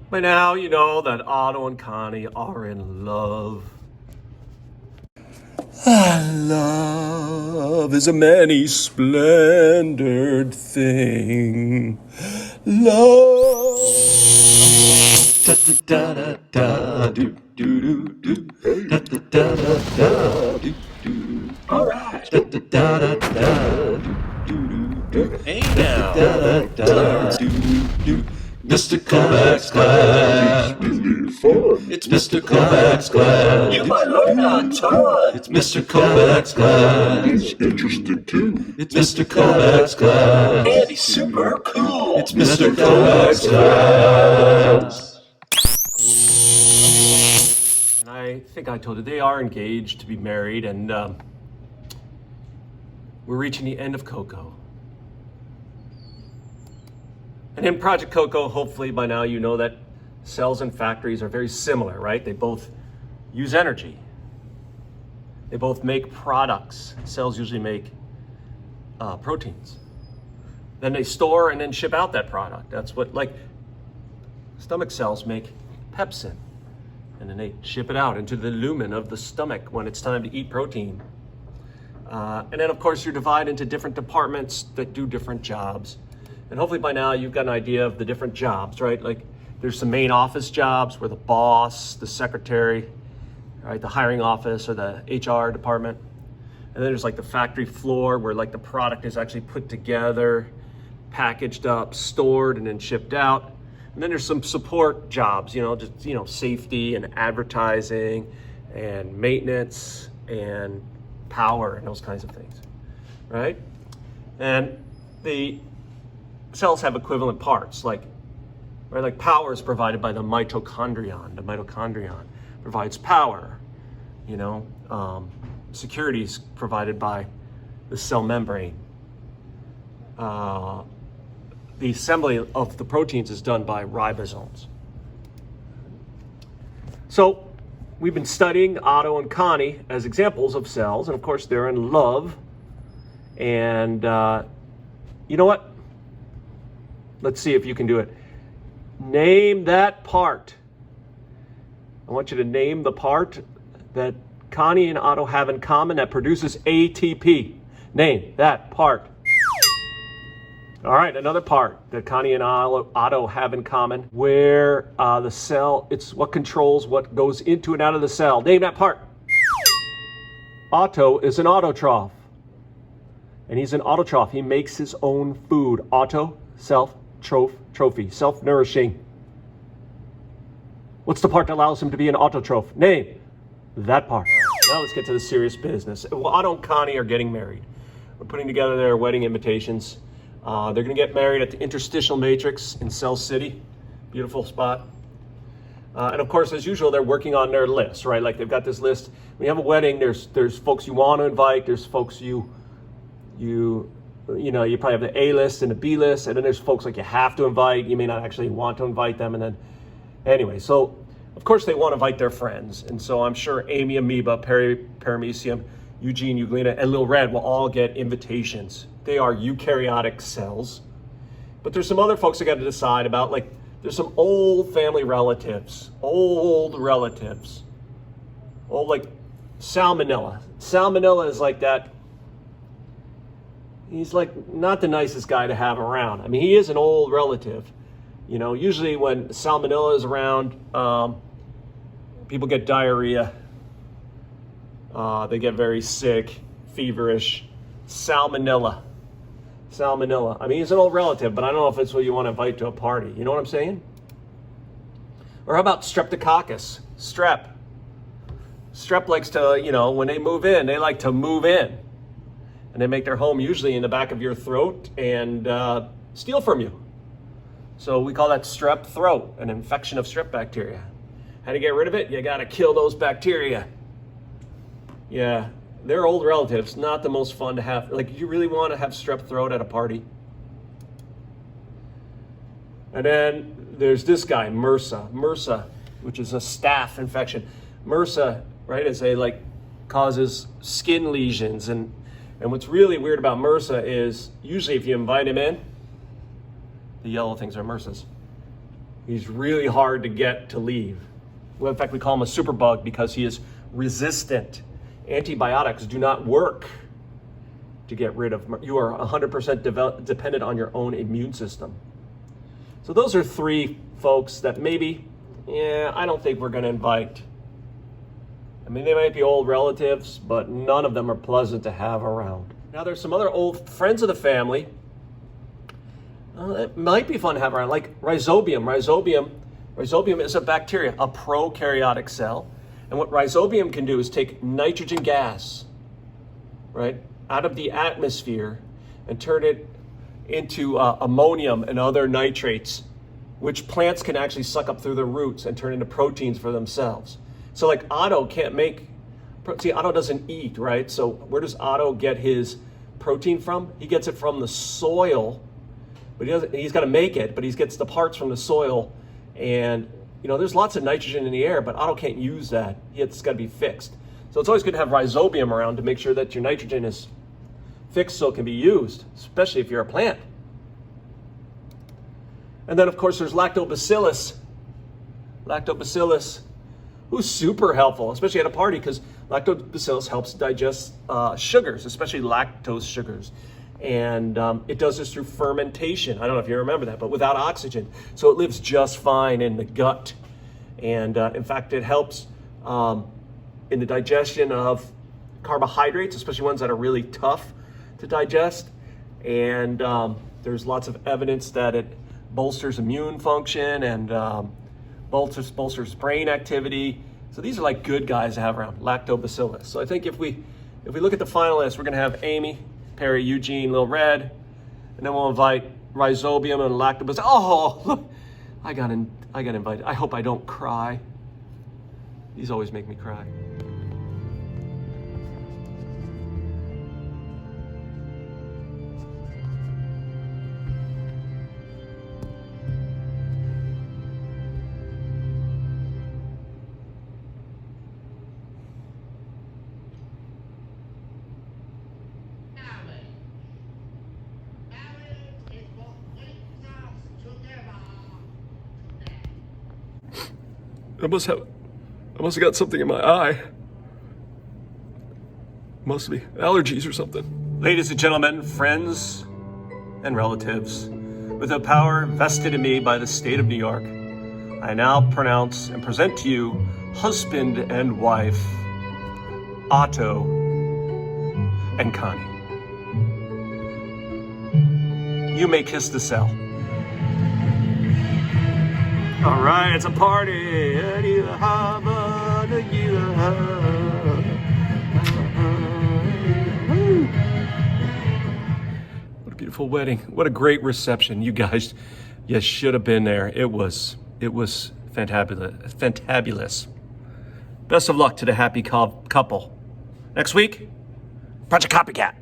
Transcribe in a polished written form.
By now, you know that Otto and Connie are in love. Love is a many splendored thing. Love. Da da da da do do do do. Da da da da do do. All right. Da da da da do do do. Hey now. Da da da do do. Mr. Kovacs class. It's Mr. Kovacs class. You might learn a ton. It's Mr. Kovacs class. He's interested too. It's Mr. Kovacs class. And he's super cool. It's Mr. Kovacs class. And I think I told you they are engaged to be married, and we're reaching the end of Coco. And in Project Coco, hopefully by now you know that cells and factories are very similar, right? They both use energy. They both make products. Cells usually make proteins. Then they store and then ship out that product. That's what, like, stomach cells make pepsin. And then they ship it out into the lumen of the stomach when it's time to eat protein. And then, of course, you're divided into different departments that do different jobs. And hopefully by now you've got an idea of the different jobs, right? Like there's some main office jobs where the boss, the secretary, right, the hiring office or the HR department. And then there's like the factory floor where like the product is actually put together, packaged up, stored, and then shipped out. And then there's some support jobs, just, safety and advertising and maintenance and power and those kinds of things, right? And the cells have equivalent parts, like power is provided by the mitochondrion. The mitochondrion provides power, security is provided by the cell membrane. The assembly of the proteins is done by ribosomes. So we've been studying Otto and Connie as examples of cells, and of course they're in love. And you know what? Let's see if you can do it. Name that part. I want you to name the part that Connie and Otto have in common that produces ATP. Name that part. All right, another part that Connie and Otto have in common where the cell, it's what controls what goes into and out of the cell. Name that part. Otto is an autotroph. And he's an autotroph. He makes his own food. Auto, trophy, self-nourishing. What's the part that allows him to be an autotroph? Name that part. Now let's get to the serious business. Well, Otto and Connie are getting married. We're putting together their wedding invitations. They're going to get married at the Interstitial Matrix in Cell City. Beautiful spot. And of course, as usual, they're working on their list, right? Like they've got this list. When you have a wedding, there's folks you want to invite. There's folks you probably have the A list and the B list, and then there's folks like you have to invite. You may not actually want to invite them. And then anyway, so of course they want to invite their friends. And so I'm sure Amy Amoeba, Paramecium, Eugene Euglena, and Lil Red will all get invitations. They are eukaryotic cells. But there's some other folks I got to decide about, like there's some old family relatives, old like Salmonella. Salmonella is like that. He's like not the nicest guy to have around. I mean, he is an old relative. Usually when Salmonella is around, people get diarrhea. They get very sick, feverish. Salmonella. I mean, he's an old relative, but I don't know if it's what you want to invite to a party. You know what I'm saying? Or how about Streptococcus? Strep likes to, when they move in, they like to move in. And they make their home usually in the back of your throat and steal from you. So we call that strep throat, an infection of strep bacteria. How to get rid of it? You got to kill those bacteria. Yeah, they're old relatives, not the most fun to have. Like, you really want to have strep throat at a party? And then there's this guy, MRSA, which is a staph infection. MRSA, right, causes skin lesions. And what's really weird about MRSA is usually if you invite him in, the yellow things are MRSAs. He's really hard to get to leave. Well, in fact, we call him a superbug because he is resistant. Antibiotics do not work to get rid of. You are 100% dependent on your own immune system. So those are 3 folks that maybe, I don't think we're going to invite. I mean, they might be old relatives, but none of them are pleasant to have around. Now, there's some other old friends of the family. It might be fun to have around, like Rhizobium. Rhizobium is a bacteria, a prokaryotic cell. And what Rhizobium can do is take nitrogen gas, right, out of the atmosphere and turn it into ammonium and other nitrates, which plants can actually suck up through their roots and turn into proteins for themselves. So like Otto can't make, see, Otto doesn't eat, right? So where does Otto get his protein from? He gets it from the soil, but he's got to make it, but he gets the parts from the soil. And there's lots of nitrogen in the air, but Otto can't use that. It's got to be fixed. So it's always good to have Rhizobium around to make sure that your nitrogen is fixed so it can be used, especially if you're a plant. And then, of course, there's Lactobacillus. Lactobacillus, who's super helpful, especially at a party, because Lactobacillus helps digest sugars, especially lactose sugars. And it does this through fermentation. I don't know if you remember that, but without oxygen. So it lives just fine in the gut. And in fact, it helps in the digestion of carbohydrates, especially ones that are really tough to digest. And there's lots of evidence that it bolsters immune function and bolsters brain activity. So these are like good guys to have around, Lactobacillus. So I think if we look at the finalists, we're gonna have Amy, Perry, Eugene, Lil Red, and then we'll invite Rhizobium and Lactobacillus. Oh, look, I got invited. I hope I don't cry. These always make me cry. I must have got something in my eye. Must be allergies or something. Ladies and gentlemen, friends and relatives, with the power vested in me by the state of New York, I now pronounce and present to you husband and wife, Otto and Connie. You may kiss the cell. All right, it's a party. What a beautiful wedding. What a great reception. You guys, you should have been there. It was fantabulous. Best of luck to the happy couple. Next week, Project Copycat.